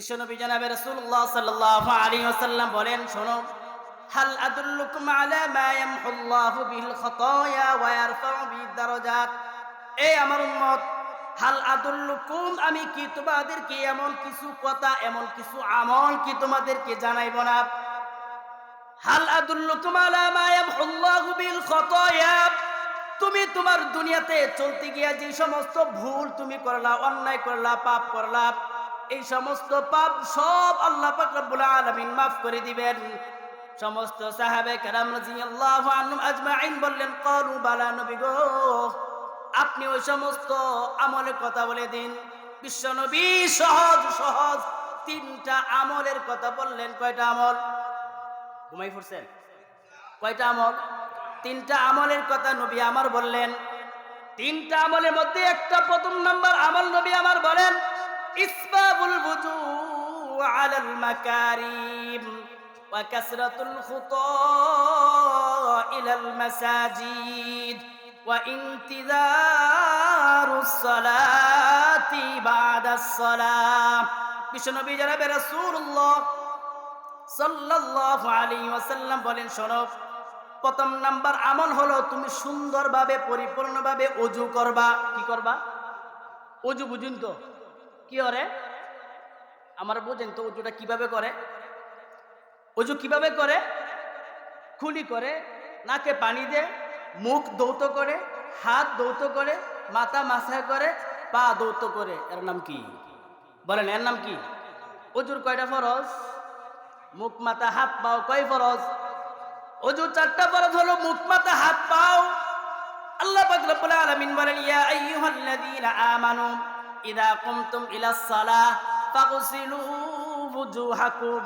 বিশ্বনবী জনাবে রাসূলুল্লাহ সাল্লাল্লাহু আলাইহি ওয়াসাল্লাম বলেন, শোনো, হাল আদুল্লুকুম আলা মা ইয়ামহুল্লাহু বিল খাতায়া ওয়া ইয়ারফাউ বিদ দারাজাত। এই আমার উম্মত, হাল আদুল্লুকুম, আমি কি তোমাদেরকে এমন কিছু কথা, এমন কিছু আমল কি তোমাদেরকে জানাইব না? হাল আদুল্লুকুম আলা মা ইয়ামহুল্লাহু বিল খাতায়া, তুমি তোমার দুনিয়াতে চলতে গিয়া যে সমস্ত ভুল তুমি করলা, অন্যায় করলা, পাপ করলা, এই সমস্ত পাপ সব আল্লাহ পাক রব্বুল আলামিন মাফ করে দিবেন। সমস্ত সাহাবে কেরাম রাদিয়াল্লাহু আনহুম আজমাইন বললেন, ক্বালু বালা, নবী গো, আপনি ওই সমস্ত আমলের কথা বলে দিন। বিশ্ব নবী সহজ সহজ তিনটা আমলের কথা বললেন। কয়টা আমল? ঘুমাই পড়ছেন? কয়টা আমল? তিনটা আমলের কথা নবী আমার বললেন। তিনটা আমলের মধ্যে একটা, প্রথম নাম্বার আমল নবী আমার বলেন, ইসবাবুল বুজু আলাল মাকারিম ওয়া কাসরাতুল খুতা ইলাল মাসাজিদ ওয়া ইনতিযারুস সালাতি বাদাস সালাম। বিশ্বনবী জনাবে রাসূলুল্লাহ সাল্লাল্লাহু আলাইহি ওয়াসাল্লাম বলেন, শোনো, প্রথম নাম্বার আমল হলো তুমি সুন্দরভাবে পরিপূর্ণভাবে ওযু করবা। কি করবা? ওযু বুঝুন তো কি করে? আমার বোঝেন তো ওযুটা কিভাবে করে? ওযু কিভাবে করে? খুলি করে, নাকে পানি দে, মুখ ধৌত করে, হাত ধৌত করে, মাথা মাসা করে, পা ধৌত করে। এর নাম কি? বলেন, এর নাম কি? ওযুর কয়টা ফরজ? মুখ, মাথা, হাত, পাও কয় ফরজ? ওযুর চারটা ফরজ হলো মুখ, মাথা, হাত, পাও। আল্লাহ পাক রব্বুল আলামিন বলেন, ইয়া আইয়ুহাল্লাযীনা আমানু ইযা কুমতুম ইলাস সালাহ ফাগসিলু ওয়ুজুহাকুম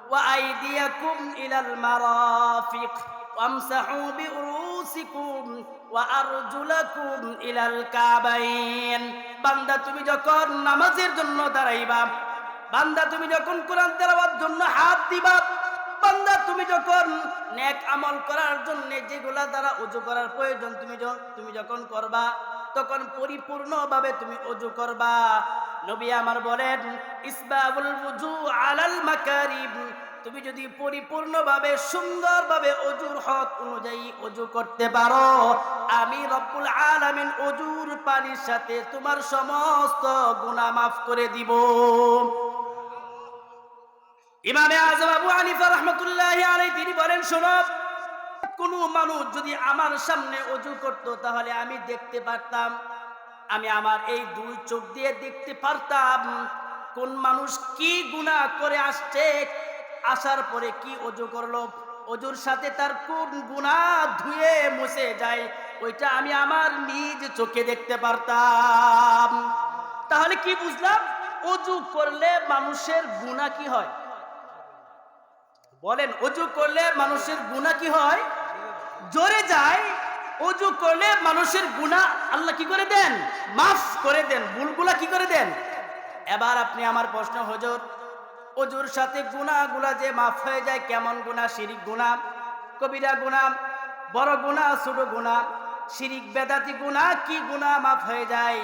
ওয়া আইদিয়াকুম ইলাল মারাফিক ওয়ামসাহু বিরুসিকুম ওয়া আরজুলাকুম ইলাল কাবাইন। বান্দা, তুমি যখন নামাজের জন্য দাঁড়াইবা, বান্দা তুমি যখন কোরআন তেলাওয়াতের জন্য হাত দিবা, বান্দা তুমি যখন নেক আমল করার জন্য যেগুলা দ্বারা ওযু করার প্রয়োজন তুমি যখন করবা, তখন পরিপূর্ণভাবে তুমি ওযু করবা। নবী আমার বলেন, ইসবাবুল ওযু আলাল মাকারিম, তুমি যদি পরিপূর্ণভাবে সুন্দরভাবে ওযুর হক অনুযায়ী ওযু করতে পারো, আমি রব্বুল আলামিন ওযুর পানির সাথে তোমার সমস্ত গুনাহ মাফ করে দিব। ইমামে আযম আবু হানিফা রাহমাতুল্লাহি আলাইহি তিনি বলেন, শোনো, কোন মানুষ যদি আমার সামনে ওযু করত, তাহলে আমি দেখতে পারতাম, আমি আমার এই দুই চোখ দিয়ে দেখতে পারতাম কোন মানুষ কি গুনাহ করে আসছে, আসার পরে কি ওযু করলো, ওযুর সাথে তার কোন গুনাহ ধুয়ে মুছে যায়, ওইটা আমি আমার নিজ চোখে দেখতে পারতাম। তাহলে কি বুঝলাম? ওযু করলে মানুষের গুনাহ কি হয়? বলেন, ওযু করলে মানুষের গুনাহ কি হয়? জোরে যায়। ওযু করলে মানুষের গুনাহ আল্লাহ কি করে দেন? মাফ করে দেন। ভুলগুলা কি করে দেন? এবার আপনি আমার প্রশ্ন, হুজুর, ওযুর সাথে গুনাহগুলা যে মাফ হয়ে যায়, কেমন গুনাহ? শিরিক গুনাহ, কবিরা গুনাহ, বড় গুনাহ, ছোট গুনাহ, শিরিক বেদাতি গুনাহ, কি গুনাহ মাফ হয়ে যায়?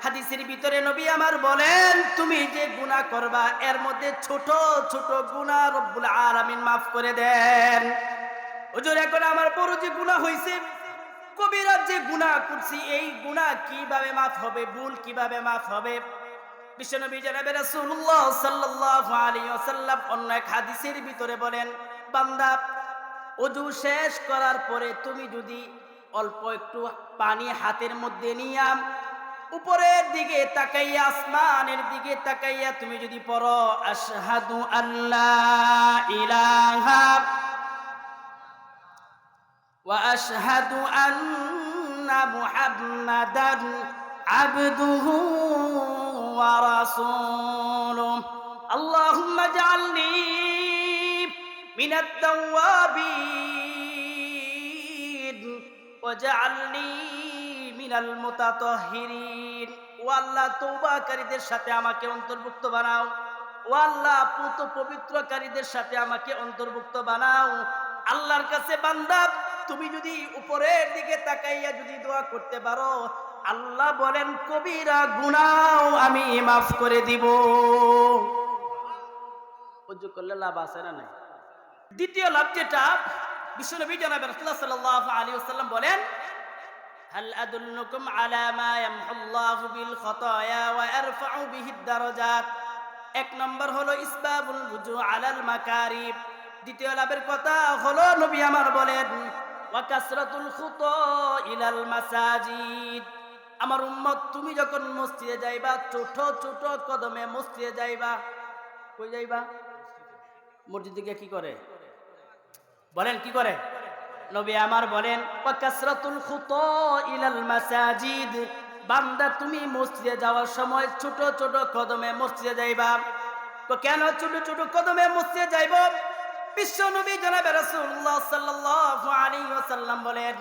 হাদিসের ভিতরে নবী আমার বলেন, তুমি যে গুনাহ করবা এর মধ্যে ছোট ছোট গুনাহ রব্বুল আলামিন মাফ করে দেন। হুজুর, এখন আমার বড় যে গুনাহ হইছে, কবিরা যে গুনাহ করছি, এই গুনাহ কিভাবে মাফ হবে? ভুল কিভাবে মাফ হবে? বিশ্বনবী জনাবে রাসূলুল্লাহ সাল্লাল্লাহু আলাইহি ওয়াসাল্লাম অন্য এক হাদিসের ভিতরে বলেন, বান্দা, ওযু শেষ করার পরে তুমি যদি অল্প একটু পানি হাতের মধ্যে নিয়া উপরের দিকে তাকাইয়া, আসমানের দিকে তাকাইয়া তুমি যদি পড়ো, আশহাদু আল্লা ইলাহা ওয়া আশহাদু আন্না মুহাম্মাদান আবদুহু ওয়া রাসূলুহু, আল্লাহুম্মা জাআলনি মিনাত তাওয়াবিন ওয়া জাআলনি মিনাল মুতাতাহহিরিন। ও আল্লাহ, তওবাকারীদের সাথে আমাকে অন্তর্ভুক্ত বানাও। ও আল্লাহ, পুত পবিত্রকারীদের সাথে আমাকে অন্তর্ভুক্ত বানাও। আল্লাহর কাছে বান্দা তুমি যদি উপরের দিকে তাকাইয়া যদি দোয়া করতে পারো, আল্লাহ বলেন কবিরা গুনাহ আমি মাফ করে দিব। অজু করলে লাভ আছে না নাই? দ্বিতীয় লাভ যেটা, বিশ্বনবী জনাব রাসূলুল্লাহ সাল্লাল্লাহু আলাইহি ওয়াসাল্লাম বলেন, হাল আদুল্লুকুম আলা মা ইয়ামহুল্লাহু বিল খাতায়া ওয়া ইয়ারফাউ বিহিদ দারাজাত। এক নম্বর হলো ইসবাবুল ওযু আলাল মাকারিব। দ্বিতীয় লাভের কথা হলো নবী আমার বলেন, ওয়া কাসরাতুল খুতা ইলাল মাসাজিদ। আমার উম্মত, তুমি যখন মসজিদে যাইবা, ছোট ছোট কদমে মসজিদে যাইবা। কই যাইবা? মসজিদে গিয়ে কি করে বলেন, কি করে? নবী আমার বলেন, ওয়া কাসরাতুল খুতা ইলাল মাসাজিদ। বান্দা, তুমি মসজিদে যাওয়ার সময় ছোট ছোট কদমে মসজিদে যাইবা। তো কেন ছোট ছোট কদমে মসজিদে যাইব? বিশ্ব নবী জনাব রাসূলুল্লাহ সাল্লাল্লাহু আলাইহি ওয়াসাল্লাম বলেন,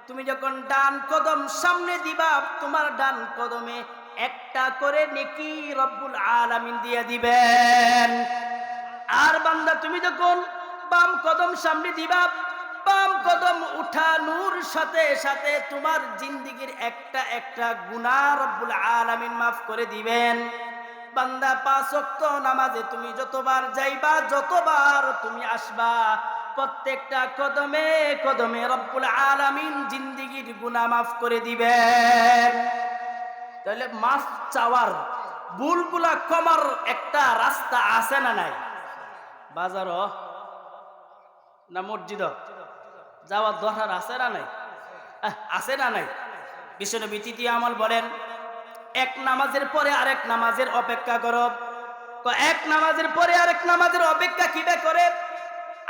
তুমি যখন ডান কদম সামনে দিবা, তোমার ডান কদমে একটা করে নেকি রব্বুল আলামিন দিয়ে দিবেন। আর বান্দা, তুমি যখন বাম কদম সামনে দিবা, বাম কদম উঠানোর সাথে সাথে তোমার জিন্দেগীর একটা একটা গুনাহ রব্বুল আলামিন মাফ করে দিবেন। বান্দা, 5 ওয়াক্ত নামাজে তুমি যতবার যাইবা, যতবার তুমি আসবা, প্রত্যেকটা কদমে কদমে রব্বুল আলামিন জিন্দেগীর গুনাহ মাফ করে দিবেন। তাহলে মাফ চাওয়ার, ভুলগুলা কমার একটা রাস্তা আছে না নাই? বাজারও না মসজিদ যাওয়ার দরকার আছে না নাই? আছে না নাই? বিশ্বনবী তৃতীয় আমল বলেন, এক নামাজের পরে আরেক নামাজের অপেক্ষা করো। এক নামাজের পরে আরেক নামাজের অপেক্ষা কিভাবে করে?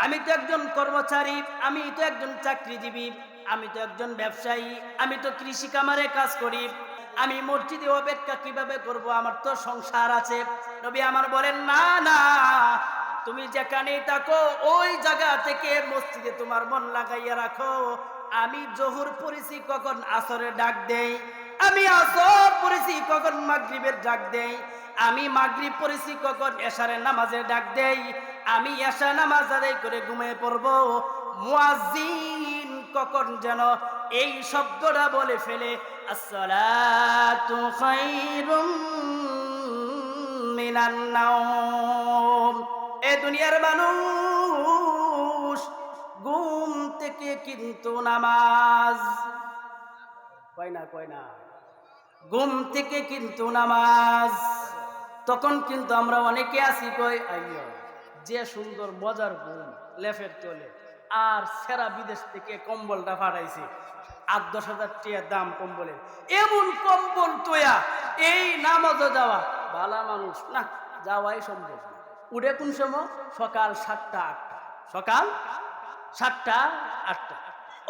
আমি তো একজন কর্মচারী, আমি তো একজন চাকরিজীবী, আমি তো একজন ব্যবসায়ী, আমি তো কৃষি কামারে কাজ করি, আমি মসজিদে অপেক্ষা কিভাবে করব? আমার তো সংসার আছে। নবী আমার বলেন, না না, তুমি যেখানেই থাকো ওই জায়গা থেকে মসজিদে তোমার মন লাগাইয়া রাখো। আমি জোহর পড়েছি কখন আসরের ডাক দেই, আমি আসর পড়েছি কখন মাগরিবের ডাক দেই, আমি মাগরিব পড়েছি কখন এশারের নামাজের ডাক দেই, আমি এশা নামাজ আদায় করে ঘুমিয়ে পড়ব, মুয়াজ্জিন কখন যেন এই শব্দটা বলে ফেলে, আসসালাতু খায়রুম মিনান নাওম। এ দুনিয়ার মানুষ, ঘুম থেকে কিন্তু নামাজ, কয় না, ঘুম থেকে কিন্তু নামাজ। তখন কিন্তু আমরা অনেকে আছি, কই আইয়ো যে সুন্দর মজার ঘুম, লেফের তোলে, আর সেরা বিদেশ থেকে কম্বলটা পাঠাইছি, 8-10 হাজার টাকা দাম কম্বলের, এমন কম্বল তোয়া এই নামাজও যাওয়া ভালা মানুষ না, যাওয়াই সম্ভব না। উঠে কোন সময়? সকাল 7টা-8টা, সকাল 7টা-8টা,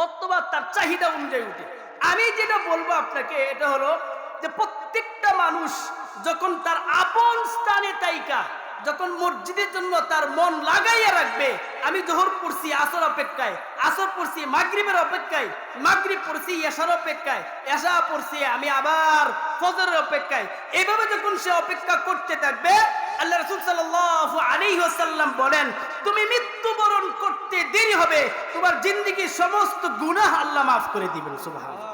অথবা তার চাহিদা অনুযায়ী উঠে। আমি যেটা বলবো আপনাকে, এটা হলো যে প্রত্যেকটা মানুষ যখন তার আপন স্থানে তাইকা, যখন মসজিদের জন্য তার মন লাগাইয়া রাখবে, আমি জোহর পড়ছি আসর অপেক্ষায়, আসর পড়ছি মাগরিবের অপেক্ষায়, মাগরিব পড়ছি এশার অপেক্ষায়, এশা পড়ছি আমি আবার ফজরের অপেক্ষায়, এইভাবে যখন সে অপেক্ষা করতে থাকবে, আল্লাহ রাসূল সাল্লাল্লাহু আলাইহি ওয়াসাল্লাম বলেন, তুমি মৃত্যুবরণ করতে দেরি হবে, তোমার জিন্দেগীর সমস্ত গুনাহ আল্লাহ মাফ করে দিবেন। সুবহানাল্লাহ।